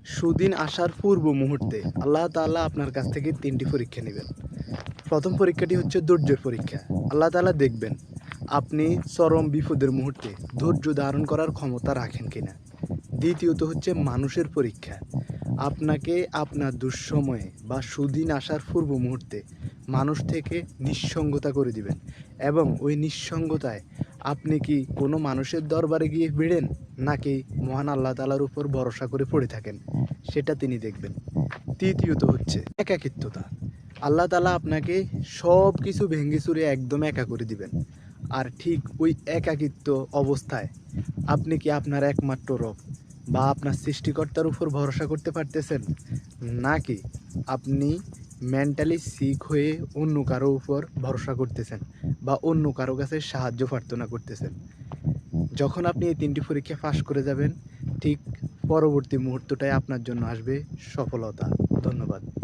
সুদিন আসার পূর্ব মুহূর্তে আল্লাহ তাআলা আপনার কাছ থেকে ৩টি পরীক্ষা নেবেন। প্রথম পরীক্ষাটি হচ্ছে ধৈর্যের পরীক্ষা। আল্লাহ তাআলা দেখবেন আপনি চরম বিপদের মুহূর্তে ধৈর্য ধারণ করার ক্ষমতা রাখেন কিনা। দ্বিতীয়ত হচ্ছে মানুষের পরীক্ষা। আপনাকে আপনার দুঃসময়ে বা সুদিন আসার পূর্ব মুহূর্তে মানুষ থেকে নিঃসঙ্গতা করে দিবেন এবং ওই নিঃসঙ্গতায় আপনি কি কোনো মানুষের দরবারে গিয়ে ভিড়েন নাকি মহান আল্লাহ তাআলার উপর ভরসা করে পড়ে থাকেন, সেটা তিনি দেখবেন। তৃতীয়ত হচ্ছে একাকিত্বতা। আল্লাহ তাআলা আপনাকে সব কিছু ভেঙে চুরে একদম একা করে দিবেন। আর ঠিক ওই একাকিত্ব অবস্থায় আপনি কি আপনার একমাত্র রব বা আপনার সৃষ্টিকর্তার উপর ভরসা করতে পারতেছেন, নাকি আপনি মেন্টালি সিক হয়ে অন্য কারো উপর ভরসা করতেছেন বা অন্য কারো কাছে সাহায্য প্রার্থনা করতেছেন। যখন আপনি এই ৩টি পরীক্ষা পাস করে যাবেন, ঠিক পরবর্তী মুহূর্তটাই আপনার জন্য আসবে সফলতা। ধন্যবাদ।